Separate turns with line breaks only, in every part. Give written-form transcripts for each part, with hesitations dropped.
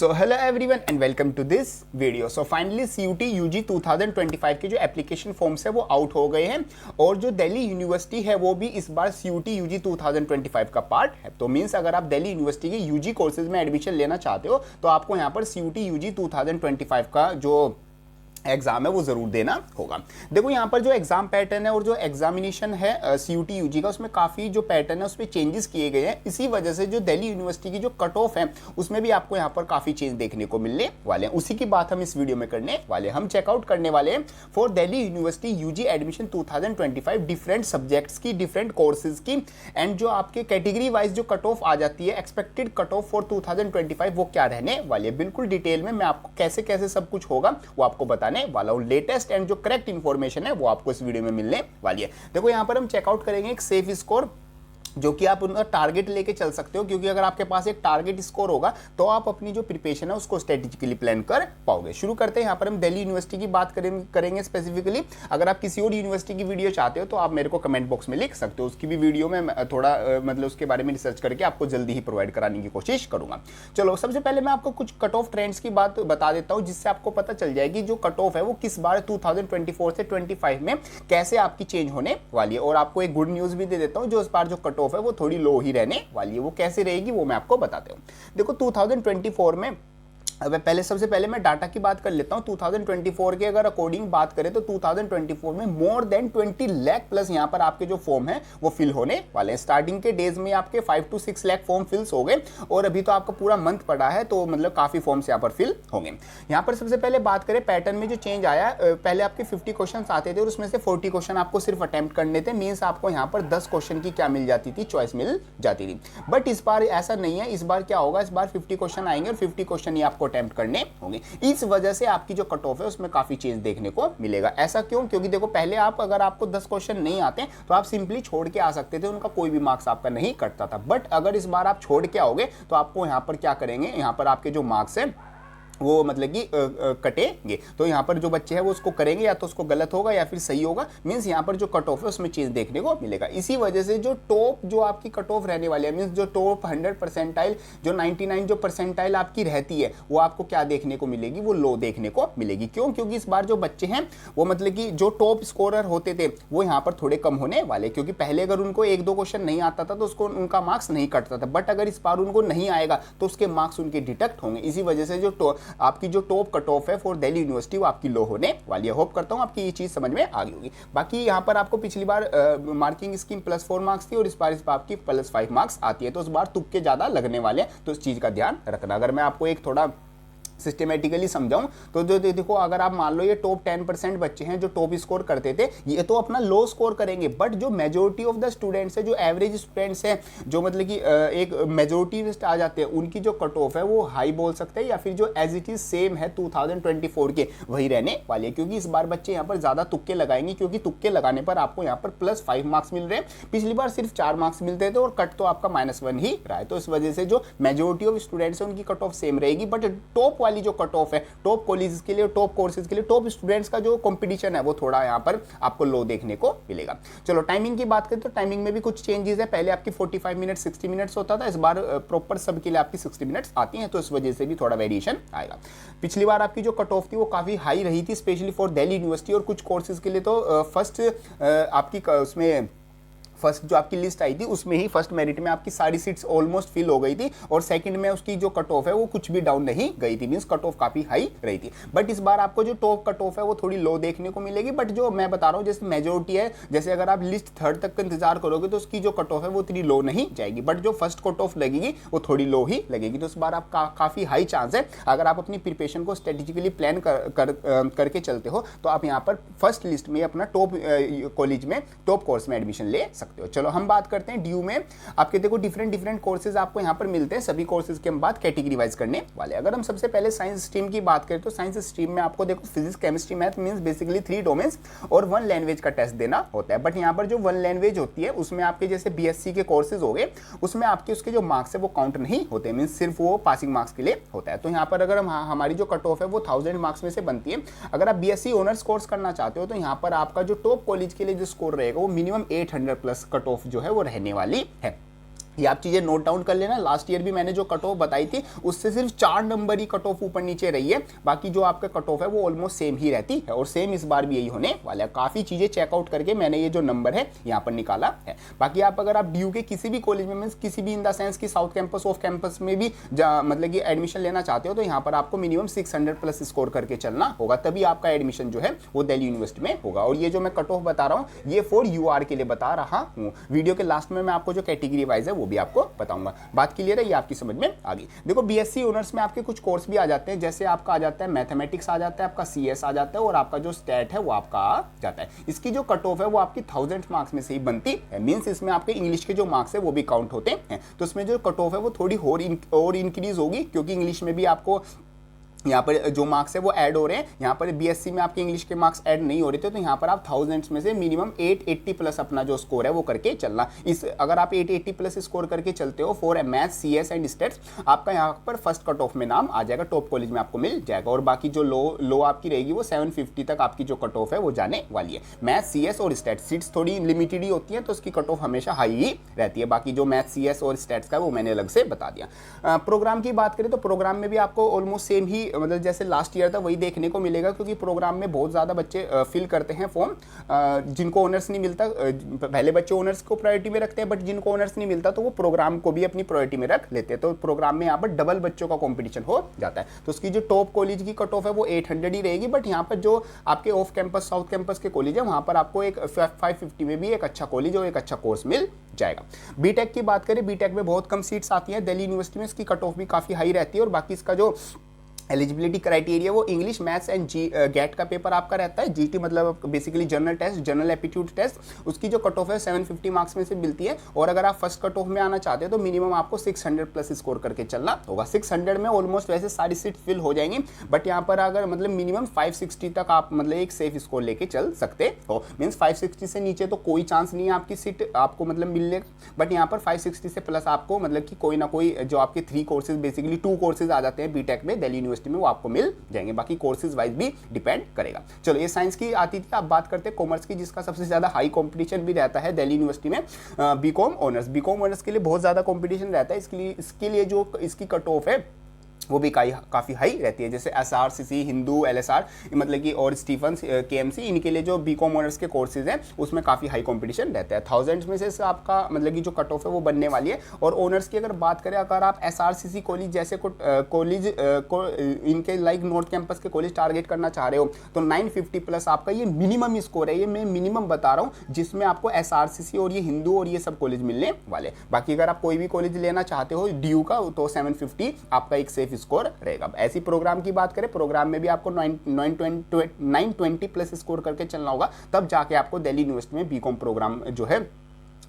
So hello everyone and welcome to this video. So finally CUT UG 2025 के जो application forms है वो out हो गए हैं और जो दिल्ली यूनिवर्सिटी है वो भी इस बार CUT UG 2025 का पार्ट है। तो मींस अगर आप दिल्ली यूनिवर्सिटी के UG कोर्सेज में एडमिशन लेना चाहते हो तो आपको यहाँ पर CUT UG 2025 का जो एग्जाम है वो जरूर देना होगा। देखो यहाँ पर जो एग्जाम पैटर्न है और जो एग्जामिनेशन है CUT UG का उसमें काफी जो पैटर्न है उसमें चेंजेस किए गए हैं। इसी वजह से जो दिल्ली यूनिवर्सिटी की जो कट ऑफ है उसमें भी आपको यहाँ पर काफी चेंज देखने को मिलने वाले हैं। उसी की बात हम इस वीडियो में करने वाले हैं। हम चेकआउट करने वाले हैं for Delhi university UG admission 2025 different subjects की, डिफरेंट कोर्सेज की, एंड जो आपके कैटेगरी वाइज जो कट ऑफ आ जाती है, एक्सपेक्टेड कट ऑफ फॉर 2025 वो क्या रहने वाली है। बिल्कुल डिटेल में मैं आपको कैसे कैसे सब कुछ होगा वो आपको बताने वाला हूं। लेटेस्ट एंड जो करेक्ट इंफॉर्मेशन है वो आपको इस वीडियो में मिलने वाली है। देखो यहां पर हम चेकआउट करेंगे एक सेफ स्कोर जो कि आप उनका टारगेट लेके चल सकते हो, क्योंकि अगर आपके पास एक टारगेट स्कोर होगा तो आप अपनी जो प्रिपरेशन है उसको स्ट्रेटेजिकली प्लान कर पाओगे। शुरू करते हैं। यहाँ पर हम दिल्ली यूनिवर्सिटी की बात करेंगे स्पेसिफिकली। अगर आप किसी और यूनिवर्सिटी की वीडियो चाहते हो तो आप मेरे को कमेंट बॉक्स में लिख सकते हो, उसकी भी वीडियो में थोड़ा मतलब उसके बारे में रिसर्च करके आपको जल्दी ही प्रोवाइड कराने की कोशिश करूंगा। चलो सबसे पहले मैं आपको कुछ कट ऑफ ट्रेंड्स की बात बता देता हूँ, जिससे आपको पता चल जाएगी जो कट ऑफ है वो किस बार 2024 से 25 में कैसे आपकी चेंज होने वाली है। और आपको एक गुड न्यूज भी दे देता हूँ, जो इस बार जो कट ऑफ है वो थोड़ी लो ही रहने वाली है। वो कैसे रहेगी वो मैं आपको बताता हूं। देखो 2024 में अब सबसे पहले मैं डाटा की बात कर लेता हूं। 2024 के अगर अकॉर्डिंग बात करें तो 2024 में मोर देन 20 लाख प्लस यहां पर आपके जो फॉर्म है वो फिल होने वाले हैं। स्टार्टिंग के डेज में आपके 5 to 6 लाख फॉर्म फिल्स हो गए और अभी तो आपका पूरा मंथ पड़ा है, तो मतलब काफी फॉर्म्स यहां पर फिल होंगे। यहां पर सबसे पहले बात करें पैटर्न में जो चेंज आया, पहले आपके 50 क्वेश्चन आते थे और उसमें से 40 क्वेश्चन आपको सिर्फ अटेम्प्ट करने थे। मीन्स आपको यहां पर 10 क्वेश्चन की क्या मिल जाती थी, चॉइस मिल जाती थी। बट इस बार ऐसा नहीं है। इस बार क्या होगा, इस बार 50 क्वेश्चन आएंगे और 50 क्वेश्चन ही आपको अटेम्प्ट करने होंगे। इस वजह से आपकी जो कट ऑफ है उसमें काफी चेंज देखने को मिलेगा। ऐसा क्यों? क्योंकि देखो पहले अगर आपको 10 क्वेश्चन नहीं आते तो आप सिंपली छोड़ के आ सकते थे, उनका कोई भी मार्क्स आपका नहीं कटता था। बट अगर इस बार आप छोड़ के आओगे तो आपको यहां पर क्या करेंगे, यहां पर आपके जो मार्क्स है वो मतलब कि कटेंगे। तो यहाँ पर जो बच्चे हैं वो उसको करेंगे, या तो उसको गलत होगा या फिर सही होगा। मींस यहाँ पर जो कट ऑफ है उसमें चेंज देखने को मिलेगा। इसी वजह से जो टॉप जो आपकी कट ऑफ रहने वाली है, मींस जो टॉप 100 परसेंटाइल, जो 99 जो परसेंटाइल आपकी रहती है वो आपको क्या देखने को मिलेगी, वो लो देखने को मिलेगी। क्यों? क्योंकि इस बार जो बच्चे हैं वो मतलब कि जो टॉप स्कोरर होते थे वो यहाँ पर थोड़े कम होने वाले, क्योंकि पहले अगर उनको 1-2 क्वेश्चन नहीं आता था तो उसको उनका मार्क्स नहीं कटता था। बट अगर इस बार उनको नहीं आएगा तो उसके मार्क्स उनके डिडक्ट होंगे। इसी वजह से जो आपकी जो टॉप कट ऑफ है फॉर दिल्ली यूनिवर्सिटी वो आपकी लो होने वाली है। होप करता हूं आपकी ये चीज समझ में आ गई होगी। बाकी यहां पर आपको पिछली बार मार्किंग स्कीम +4 मार्क्स थी और इस बार आपकी +5 मार्क्स आती है, तो इस बार तुक्के ज्यादा लगने वाले हैं, तो इस चीज का ध्यान रखना। अगर मैं आपको एक थोड़ा सिस्टमेटिकली समझाऊं तो जो देखो, अगर आप मान लो ये टॉप 10% बच्चे हैं जो टॉप स्कोर करते थे, ये तो अपना लो स्कोर करेंगे। बट जो मेजोरिटी ऑफ द स्टूडेंट्स है, जो एवरेज स्टूडेंट्स हैं, जो मतलब कि एक मेजोरिटी लिस्ट आ जाते हैं, उनकी जो कट ऑफ है वो हाई बोल सकते हैं, या फिर जो एज इट इज सेम है 2024 के वही रहने वाली है। क्योंकि इस बार बच्चे यहाँ पर ज्यादा तुक्के लगाएंगे, क्योंकि तुक्के लगाने पर आपको यहाँ पर +5 मार्क्स मिल रहे हैं। पिछली बार सिर्फ 4 मार्क्स मिलते थे और कट तो आपका -1 ही रहा है। तो इस वजह से जो मेजोरिटी ऑफ स्टूडेंट्स है उनकी कट ऑफ सेम रहेगी। बट टॉप वाली जो कट ऑफ है, टॉप कॉलेजेस के लिए, टॉप कोर्सेज के लिए, टॉप स्टूडेंट्स का जो कंपटीशन है वो थोड़ा यहाँ पर आपको लो देखने को मिलेगा। चलो टाइमिंग की बात करें तो टाइमिंग में भी कुछ चेंजेस है। पहले आपकी 45 मिनट 60 मिनट्स होता था, इस बार प्रॉपर सबके लिए आपकी 60 मिनट्स आती हैं, तो इस वजह से भी थोड़ा वेरिएशन आएगा। पिछली बार आपकी जो कट ऑफ थी वो काफी हाई रही थी, स्पेशली फॉर दिल्ली यूनिवर्सिटी, और कुछ कोर्सेज के लिए तो फर्स्ट आपकी उसमें फर्स्ट जो आपकी लिस्ट आई थी उसमें ही फर्स्ट मेरिट में आपकी सारी सीट्स ऑलमोस्ट फिल हो गई थी, और सेकंड में उसकी जो कट ऑफ है वो कुछ भी डाउन नहीं गई थी। मींस कट ऑफ काफी हाई रही थी। बट इस बार आपको जो टॉप कट ऑफ है वो थोड़ी लो देखने को मिलेगी। बट जो मैं बता रहा हूँ, जैसे मेजोरिटी है, जैसे अगर आप लिस्ट 3rd तक का इंतजार करोगे तो उसकी जो कट ऑफ है वो इतनी लो नहीं जाएगी। बट जो फर्स्ट कट ऑफ लगेगी वो थोड़ी लो ही लगेगी। तो इस बार आप काफी हाई चांस है, अगर आप अपनी प्रिपरेशन को स्ट्रेटेजिकली प्लान करके चलते हो तो आप यहाँ पर फर्स्ट लिस्ट में अपना टॉप कॉलेज में, टॉप कोर्स में एडमिशन ले सकते हो। चलो हम बात करते हैं ड्यू में। आपके देखो डिफरेंट कोर्सेज आपको यहाँ पर मिलते हैं। सभी कोर्सेज की हम बात कैटेगरी वाइज करने वाले। अगर हम सबसे पहले साइंस स्ट्रीम की बात करें तो साइंस स्ट्रीम में आपको देखो physics, chemistry, math, means basically 3 domains और 1 लैंग्वेज का टेस्ट देना होता है। बट यहाँ पर जो 1 लैंग्वेज होती है उसमें आपके जैसे BSc के कोर्सेज हो गए, उसमें आपके उसके जो मार्क्स है वो काउंट नहीं होते, मींस सिर्फ वो पासिंग मार्क्स के लिए होता है। तो यहाँ पर अगर हमारी जो कट ऑफ है वो 1000 मार्क्स में से बनती है। अगर आप BSc ऑनर्स कोर्स करना चाहते हो तो यहाँ पर आपका जो टॉप कॉलेज के लिए जो स्कोर रहेगा वो मिनिमम 800+ कट ऑफ जो है वो रहने वाली है। ये आप चीज़ें नोट डाउन कर लेना। लास्ट ईयर भी मैंने जो कट ऑफ बताई थी उससे सिर्फ 4 नंबर ही कट ऑफ ऊपर नीचे रही है, बाकी जो आपका कट ऑफ है वो ऑलमोस्ट सेम ही रहती है और सेम इस बार भी यही होने वाला है। काफ़ी चीज़ें चेकआउट करके मैंने ये जो नंबर है यहाँ पर निकाला है। बाकी आप अगर आप ड्यू के किसी भी कॉलेज में मीन्स किसी भी इन द सेंस की साउथ कैंपस ऑफ कैंपस में भी मतलब कि एडमिशन लेना चाहते हो तो यहाँ पर आपको मिनिमम 600 प्लस स्कोर करके चलना होगा, तभी आपका एडमिशन जो है वो दिल्ली यूनिवर्सिटी में होगा। और ये जो मैं कट ऑफ बता रहा हूँ ये फॉर यूआर के लिए बता रहा हूँ। वीडियो के लास्ट में मैं आपको जो कैटेगरी वाइज है वो भी आपको बताऊंगा। बात क्लियर है, ये आपकी समझ में आ गई। देखो बीएससी ऑनर्स में आपके कुछ कोर्स भी आ जाते हैं, जैसे आपका आ जाता है मैथमेटिक्स आ जाता है, आपका सीएस आ जाता है और आपका जो स्टैट है वो आपका आ जाता है। इसकी जो कट ऑफ है वो आपकी 1000 मार्क्स में से ही बनती है, मींस इसमें आपके इंग्लिश के जो मार्क्स है वो भी काउंट होते हैं। तो इसमें जो कट ऑफ है वो थोड़ी और इंक्रीज होगी, क्योंकि इंग्लिश में भी आपको यहाँ पर जो मार्क्स है वो ऐड हो रहे हैं। यहाँ पर बीएससी में आपके इंग्लिश के मार्क्स ऐड नहीं हो रहे थे, तो यहाँ पर आप 1000 में से मिनिमम 880 प्लस अपना जो स्कोर है वो करके चलना। इस अगर आप 880 प्लस स्कोर करके चलते हो for maths CS and stats, आपका यहाँ पर फर्स्ट कट ऑफ में नाम आ जाएगा, टॉप कॉलेज में आपको मिल जाएगा। और बाकी जो लो आपकी रहेगी वो 750 तक आपकी जो कट ऑफ है वो जाने वाली है। मैथ्स सीएस और स्टैट्स सीट्स थोड़ी लिमिटेड ही होती है, तो उसकी कट ऑफ हमेशा हाई ही रहती है। बाकी जो मैथ्स सीएस और स्टैट्स का वो मैंने अलग से बता दिया। प्रोग्राम की बात करें तो प्रोग्राम में भी आपको ऑलमोस्ट सेम ही मतलब जैसे लास्ट ईयर था वही देखने को मिलेगा, क्योंकि प्रोग्राम में बहुत ज़्यादा बच्चे फिल करते हैं फॉर्म। जिनको ऑनर्स नहीं मिलता, पहले बच्चे ऑनर्स को प्रायोरिटी में रखते हैं, बट जिनको ऑनर्स नहीं मिलता तो वो प्रोग्राम को भी अपनी प्रायोरिटी में रख लेते हैं। तो प्रोग्राम में यहाँ पर डबल बच्चों का कॉम्पिटिशन हो जाता है। तो उसकी जो टॉप कॉलेज की कट ऑफ है वो 800 ही रहेगी, बट यहाँ पर जो आपके ऑफ कैंपस साउथ कैंपस के कॉलेज है वहाँ पर आपको एक 550 में भी एक अच्छा कॉलेज और एक अच्छा कोर्स मिल जाएगा। बीटेक की बात करें, बीटेक में बहुत कम सीट्स आती हैं दिल्ली यूनिवर्सिटी में, इसकी कट ऑफ भी काफ़ी हाई रहती है। और बाकी इसका जो एलिजिबिलिटी क्राइटेरिया वो इंग्लिश मैथ्स एंड गेट का पेपर आपका रहता है। जीटी मतलब basically general test, general aptitude test, उसकी जो कट ऑफ है 750 मार्क्स में से मिलती है। और अगर आप फर्स्ट कट ऑफ में आना चाहते हो तो मिनिमम आपको 600 प्लस स्कोर करके चलना होगा। 600 में ऑलमोस्ट वैसे सारी सीट फिल हो जाएंगी, बट यहाँ पर अगर मतलब मिनिमम 560 तक आप मतलब एक सेफ स्कोर लेके चल सकते हो। मीन्स 560 से नीचे तो कोई चांस नहीं है आपकी सीट आपको मतलब मिलने का, बट यहाँ पर 560 से प्लस आपको मतलब कि कोई ना कोई जो आपके 3 कोर्सेज बेसिकली 2 कोर्सेज आ जाते हैं बीटेक में दिल्ली यूनिवर्सिटी में, वो आपको मिल जाएंगे। बाकी कोर्सेज वाइज भी डिपेंड करेगा। चलो ये साइंस की आती थी, अब बात करते हैं कॉमर्स की, जिसका सबसे ज्यादा हाई कंपटीशन भी रहता है दिल्ली यूनिवर्सिटी में। बीकॉम ऑनर्स के लिए बहुत ज्यादा कंपटीशन रहता है। इसके लिए जो इसकी कट ऑफ है वो भी काफ़ी हाई रहती है। जैसे एसआरसीसी, हिंदू, एलएसआर मतलब कि और स्टीफन केएमसी, इनके लिए जो बीकॉम ऑनर्स के कोर्सेज हैं उसमें काफ़ी हाई कंपटीशन रहता है। 1000 में से आपका मतलब कि जो कट ऑफ है वो बनने वाली है। और ऑनर्स की अगर बात करें, अगर आप एसआरसीसी कॉलेज जैसे कॉलेज इनके लाइक नॉर्थ कैंपस के कॉलेज टारगेट करना चाह रहे हो तो 950 प्लस आपका ये मिनिमम स्कोर है। ये मैं मिनिमम बता रहा हूँ जिसमें आपको एसआरसीसी और ये हिंदू और ये सब कॉलेज मिलने वाले। बाकी अगर आप कोई भी कॉलेज लेना चाहते हो ड्यू का तो 750 आपका एक सेफ स्कोर रहेगा। ऐसी प्रोग्राम की बात करें, प्रोग्राम में भी आपको 920 प्लस स्कोर करके चलना होगा, तब जाके आपको दिल्ली यूनिवर्सिटी में बीकॉम प्रोग्राम जो है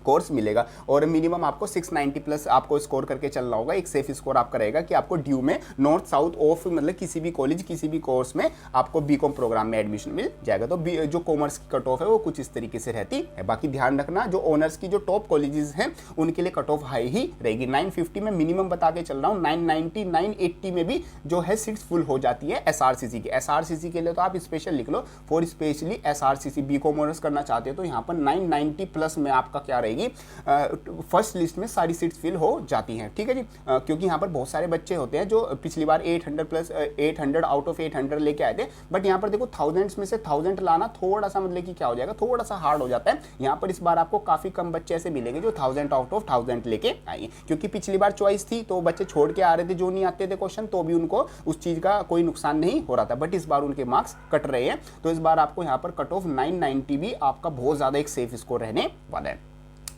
कोर्स मिलेगा। और मिनिमम आपको 690 प्लस आपको स्कोर करके चलना होगा। एक सेफ स्कोर आपका रहेगा कि आपको ड्यू में नॉर्थ साउथ ऑफ मतलब किसी भी कॉलेज किसी भी कोर्स में आपको बीकॉम प्रोग्राम में एडमिशन मिल जाएगा। तो जो कॉमर्स की कट ऑफ है वो कुछ इस तरीके से रहती है। बाकी ध्यान रखना जो ऑनर्स की जो टॉप कॉलेजेस हैं उनके लिए कट ऑफ हाई ही रहेगी। 950 में मिनिमम बता के चल रहा हूँ, 990 980 में भी जो है सीट्स फुल हो जाती है एसआरसीसी की। एसआरसीसी के लिए तो आप स्पेशल लिख लो, for specially SRCC BCom honours करना चाहते हो तो यहाँ पर 990 प्लस में आपका क्या रहेगी, फर्स्ट लिस्ट में सारी सीट्स फिल हो जाती हैं। ठीक है जी, क्योंकि यहाँ पर बहुत सारे बच्चे होते हैं जो पिछली बार 800 प्लस 800 आउट ऑफ 800 लेके आए थे, बट यहाँ पर देखो 1000 में से 1000 लाना थोड़ा सा मतलब कि क्या हो जाएगा, थोड़ा सा हार्ड हो जाता है। यहाँ पर इस बार आपको काफी कम बच्चे ऐसे मिलेंगे जो 1000 आउट ऑफ 1000 लेके आएंगे, क्योंकि पिछली बार चॉइस थी तो बच्चे छोड़ के आ रहे थे जो नहीं आते थे क्वेश्चन, तो भी उनको उस चीज का कोई नुकसान नहीं हो रहा था। बट इस बार उनके मार्क्स कट रहे हैं, तो इस बार आपको यहाँ पर कट ऑफ 990 भी आपका बहुत ज्यादा एक सेफ स्कोर रहने वाला है।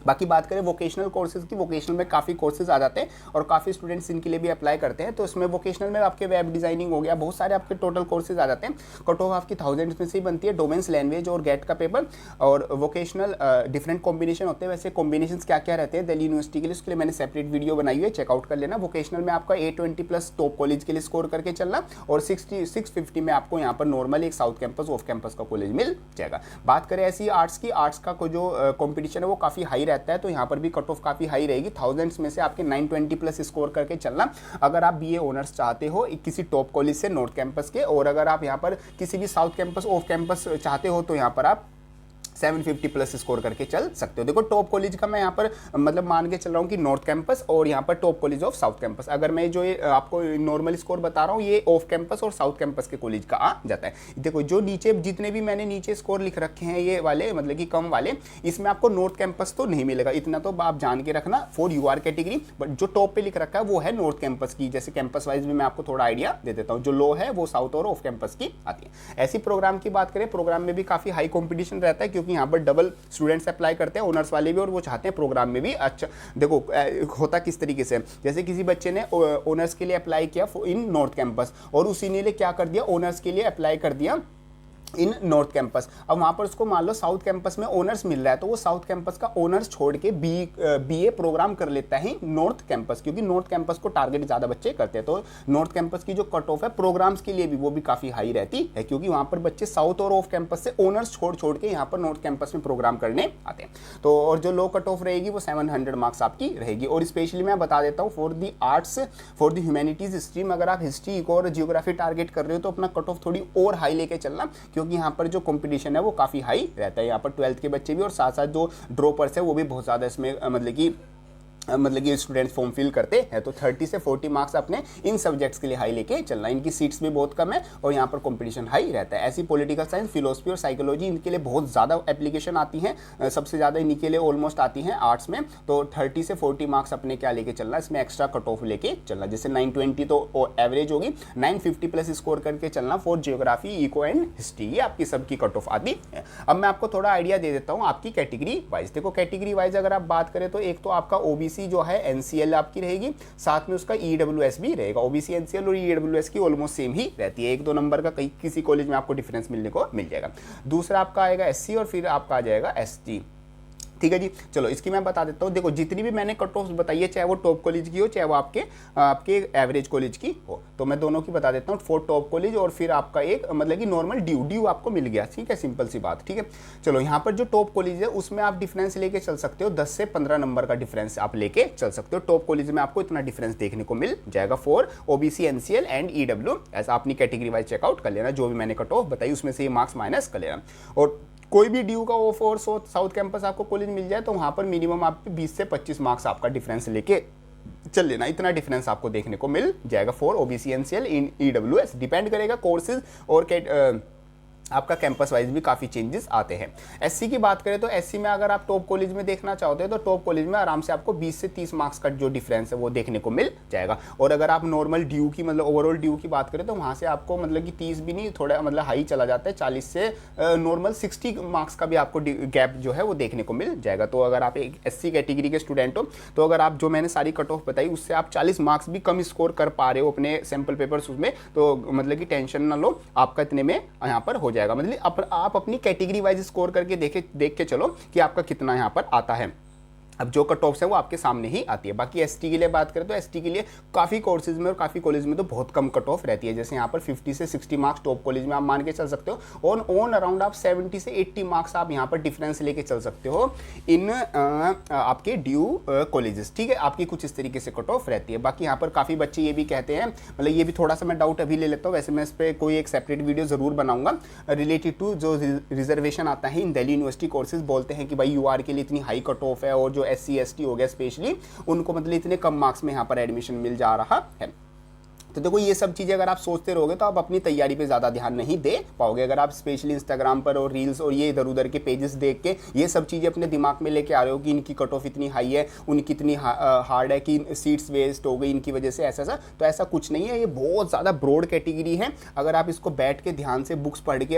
बाकी बात करें वोकेशनल कोर्सेज की, वोकेशनल में काफ़ी कोर्सेज आ जाते हैं और काफ़ी स्टूडेंट्स इनके लिए भी अप्लाई करते हैं। तो इसमें वोकेशनल में आपके वेब डिजाइनिंग हो गया, बहुत सारे आपके टोटल कोर्सेज आ जाते हैं। कट ऑफ आपकी 1000 में से ही बनती है, डोमेन्स, लैंग्वेज और गेट का पेपर। और वोकेशनल डिफरेंट कॉम्बिनेशन होते हैं। वैसे कॉम्बिनेशन क्या क्या रहते हैं दिल्ली यूनिवर्सिटी के लिए, उसके लिए मैंने सेपरेट वीडियो बनाई है, चेकआउट कर लेना। वोकेशनल में आपका 820 प्लस टॉप कॉलेज के लिए स्कोर करके चलना और 650 में आपको यहाँ पर नॉर्मल एक साउथ कैंपस ऑफ कैंपस का कॉलेज मिल जाएगा। बात करें ऐसी आर्ट्स की, आर्ट्स का जो कॉम्पिटिशन है वो काफ़ी हाई रहता है, तो यहाँ पर भी कट ऑफ काफी हाई रहेगी। 1000 में से आपके 920 प्लस स्कोर करके चलना अगर आप बीए ऑनर्स चाहते हो किसी टॉप कॉलेज से नॉर्थ कैंपस के। और अगर आप यहाँ पर किसी भी साउथ कैंपस ऑफ कैंपस चाहते हो तो यहाँ पर आप 750 प्लस स्कोर करके चल सकते हो। देखो टॉप कॉलेज का मैं यहाँ पर मतलब मान के चल रहा हूँ कि नॉर्थ कैंपस और यहाँ पर top college of south campus. अगर मैं जो ये आपको नॉर्मल स्कोर बता रहा हूँ ये ऑफ कैंपस और साउथ कैंपस के कॉलेज का आ जाता है। देखो जो नीचे जितने भी मैंने नीचे स्कोर लिख रखे हैं ये वाले मतलब कि कम वाले, इसमें आपको नॉर्थ कैंपस तो नहीं मिलेगा, इतना तो आप जान के रखना फॉर यूआर कैटेगरी। बट जो टॉप पे लिख रखा है वो है नॉर्थ कैंपस की। जैसे कैंपस वाइज भी मैं आपको थोड़ा आइडिया दे देता हूँ, जो लो है वो साउथ और ऑफ कैंपस की आती है। ऐसी प्रोग्राम की बात करें, प्रोग्राम में भी काफी हाई कॉम्पिटिशन रहता है क्योंकि यहाँ पर डबल स्टूडेंट्स अप्लाई करते हैं, ऑनर्स वाले भी, और वो चाहते हैं प्रोग्राम में भी अच्छा। देखो होता किस तरीके से, जैसे किसी बच्चे ने ऑनर्स के लिए अप्लाई किया इन नॉर्थ कैंपस और उसी ने क्या कर दिया, ऑनर्स के लिए अप्लाई कर दिया इन नॉर्थ कैंपस। अब वहां पर उसको मान लो साउथ कैंपस में ऑनर्स मिल रहा है तो वो साउथ कैंपस का ऑनर्स छोड़ के बीए प्रोग्राम कर लेता है नॉर्थ कैंपस, क्योंकि नॉर्थ कैंपस को टारगेट ज्यादा बच्चे करते हैं। तो नॉर्थ कैंपस की जो कट ऑफ है प्रोग्राम्स के लिए भी वो भी काफी हाई रहती है, क्योंकि वहां पर बच्चे साउथ और ऑफ कैंपस से ऑनर्स छोड़ के यहाँ पर नॉर्थ कैंपस में प्रोग्राम करने आते हैं। तो और जो लो कट ऑफ रहेगी वो 700 मार्क्स आपकी रहेगी। और स्पेशली मैं बता देता हूँ for the arts, for the humanities stream, अगर आप हिस्ट्री इको और जियोग्राफी टारगेट कर रहे हो तो अपना कट ऑफ थोड़ी और हाई लेके चलना, क्योंकि यहाँ पर जो कंपटीशन है वो काफी हाई रहता है। यहाँ पर 12th के बच्चे भी और साथ साथ जो ड्रॉपर्स है वो भी बहुत ज़्यादा इसमें मतलब कि स्टूडेंट्स फॉर्म फिल करते हैं। तो 30 से 40 मार्क्स अपने इन सब्जेक्ट्स के लिए हाई लेके चलना। इनकी सीट्स भी बहुत कम है और यहाँ पर कंपटीशन हाई रहता है। ऐसी पॉलिटिकल साइंस, फिलोसफी और साइकोलॉजी इनके लिए बहुत ज़्यादा एप्लीकेशन आती हैं, सबसे ज़्यादा इन्हीं के लिए ऑलमोस्ट आती हैं आर्ट्स में। तो 30 से 40 मार्क्स अपने क्या लेके चलना, इसमें एक्स्ट्रा कट ऑफ लेके चलना। जैसे 920 तो एवरेज होगी, 950 प्लस स्कोर करके चलना for geography, eco and history, ये आपकी सबकी कट ऑफ आती है। अब मैं आपको थोड़ा आइडिया दे देता हूँ आपकी कैटेगरी वाइज। देखो कैटेगरी वाइज अगर आप बात करें तो एक तो आपका ओबीसी जो है एनसीएल आपकी रहेगी, साथ में उसका ईडब्ल्यूएस भी रहेगा। ओबीसी एनसीएल और ईडब्ल्यूएस की ऑलमोस्ट सेम ही रहती है, 1-2 नंबर का कहीं किसी कॉलेज में आपको डिफरेंस मिलने को मिल जाएगा। दूसरा आपका आएगा एससी और फिर आपका आ जाएगा एसटी। ठीक है जी, चलो इसकी मैं बता देता हूँ। देखो जितनी भी मैंने कट ऑफ बताई है, चाहे वो टॉप कॉलेज की हो चाहे वो आपके एवरेज कॉलेज की हो, तो मैं दोनों की बता देता हूँ। फॉर टॉप कॉलेज और फिर आपका एक मतलब कि नॉर्मल ड्यू आपको मिल गया, ठीक है, सिंपल सी बात। ठीक है, चलो यहाँ पर जो टॉप कॉलेज है उसमें आप डिफरेंस लेके चल सकते हो, 10 से 15 नंबर का डिफरेंस आप लेके चल सकते हो। टॉप कॉलेज में आपको इतना डिफरेंस देखने को मिल जाएगा for OBC, NCL and EW. ऐसा अपनी कैटेगरी वाइज चेकआउट कर लेना, जो भी मैंने कट ऑफ बताई उसमें से ये मार्क्स माइनस कर लेना। और कोई भी ड्यू का ऑफ और साउथ कैंपस आपको कॉलेज मिल जाए तो वहां पर मिनिमम आपके 20 से 25 मार्क्स आपका डिफरेंस लेके चल लेना। इतना डिफरेंस आपको देखने को मिल जाएगा for OBC, NCL, in EWS. Depend करेगा कोर्सेज और आपका कैंपस वाइज भी काफ़ी चेंजेस आते हैं। एससी की बात करें तो एससी में अगर आप टॉप कॉलेज में देखना चाहते हो तो टॉप कॉलेज में आराम से आपको 20 से 30 मार्क्स का जो डिफरेंस है वो देखने को मिल जाएगा। और अगर आप नॉर्मल ड्यू की मतलब ओवरऑल ड्यू की बात करें तो वहाँ से आपको मतलब कि 30 भी नहीं, थोड़ा मतलब हाई चला जाता है, 40 से नॉर्मल 60 मार्क्स का भी आपको गैप जो है वो देखने को मिल जाएगा। तो अगर आप एक एससी कैटेगरी के स्टूडेंट हो तो अगर आप जो मैंने सारी कट ऑफ बताई उससे आप 40 मार्क्स भी कम स्कोर कर पा रहे हो अपने सैम्पल पेपर्स उसमें, तो मतलब कि टेंशन ना लो, आपका इतने में यहाँ पर हो जाएगा। मतलब आप अपनी कैटेगरी वाइज स्कोर करके देख के चलो कि आपका कितना यहाँ पर आता है। अब जो कट ऑफ्स है वो आपके सामने ही आती है। बाकी एसटी के लिए बात करें तो एसटी के लिए काफ़ी कोर्सेज में और काफ़ी कॉलेज में तो बहुत कम कट ऑफ रहती है। जैसे यहाँ पर 50 से 60 मार्क्स टॉप कॉलेज में आप मान के चल सकते हो, ऑन अराउंड आप 70 से 80 मार्क्स आप यहाँ पर डिफरेंस लेके चल सकते हो इन आपके ड्यू कॉलेजेस। ठीक है, आपकी कुछ इस तरीके से कट ऑफ रहती है। बाकी यहाँ पर काफ़ी बच्चे ये भी कहते हैं, मतलब ये भी थोड़ा सा मैं डाउट अभी ले लेता हूँ, वैसे मैं इस पर कोई एक सेपरेट वीडियो ज़रूर बनाऊंगा रिलेटेड टू जो रिजर्वेशन आता है इन दिल्ली यूनिवर्सिटी कोर्सेज। बोलते हैं कि भाई यूआर के लिए इतनी हाई कट ऑफ है और जो एससी एसटी हो गया स्पेशली उनको मतलब इतने कम मार्क्स में यहाँ पर एडमिशन मिल जा रहा है। तो देखो ये सब चीज़ें अगर आप सोचते रहोगे तो आप अपनी तैयारी पे ज़्यादा ध्यान नहीं दे पाओगे। अगर आप स्पेशली इंस्टाग्राम पर और रील्स और ये इधर उधर के पेजेस देख के ये सब चीज़ें अपने दिमाग में लेके आ रहे हो कि इनकी कट ऑफ इतनी हाई है, उनकी इतनी हार्ड है कि सीट्स वेस्ट हो गई इनकी वजह से, ऐसा तो ऐसा कुछ नहीं है। ये बहुत ज़्यादा ब्रॉड कैटेगरी है। अगर आप इसको बैठ के ध्यान से बुक्स पढ़ के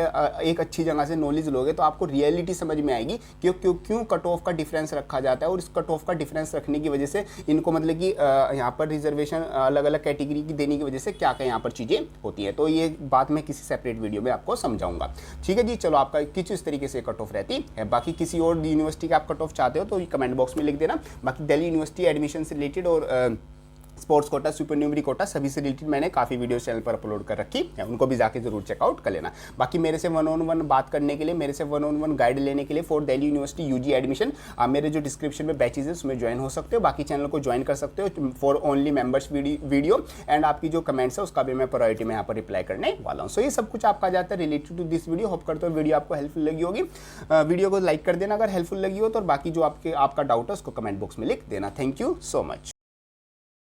एक अच्छी जगह से नॉलेज लोगे तो आपको रियलिटी समझ में आएगी क्यों कट ऑफ का डिफरेंस रखा जाता है और इस कट ऑफ का डिफरेंस रखने की वजह से इनको मतलब कि यहाँ पर रिजर्वेशन अलग अलग कैटेगरी की देने की वजह से क्या क्या यहाँ पर चीज़ें होती है। तो ये बात मैं किसी सेपरेट वीडियो में आपको समझाऊंगा। ठीक है जी, चलो आपका किस तरीके से कट ऑफ रहती है। बाकी किसी और यूनिवर्सिटी का आप कट ऑफ चाहते हो तो कमेंट बॉक्स में लिख देना। बाकी दिल्ली यूनिवर्सिटी एडमिशन से रिलेटेड और स्पोर्ट्स कोटा, सुपर न्यूमरी कोटा, सभी से रिलेटेड मैंने काफ़ी वीडियो चैनल पर अपलोड कर रखी है, उनको भी जाके जरूर चेकआउट कर लेना। बाकी मेरे से 1-on-1 बात करने के लिए, मेरे से 1-on-1 गाइड लेने के लिए for Delhi university UG admission, आप मेरे जो डिस्क्रिप्शन में बैचेज है उसमें ज्वाइन हो सकते हो। बाकी चैनल को ज्वाइन कर सकते हो for only members video, and आपकी जो कमेंट्स है उसका भी मैं प्रायोरिटी में यहाँ पर रिप्लाई करने वाला हूँ। सो ये सब कुछ आपका जाता है related to this video. Hope करते हो वीडियो आपको हेल्पफुल लगी होगी। वीडियो को लाइक कर देना अगर हेल्पफुल लगी हो तो, और बाकी जो आपका डाउट है उसको कमेंट बॉक्स में लिख देना। Thank you so much.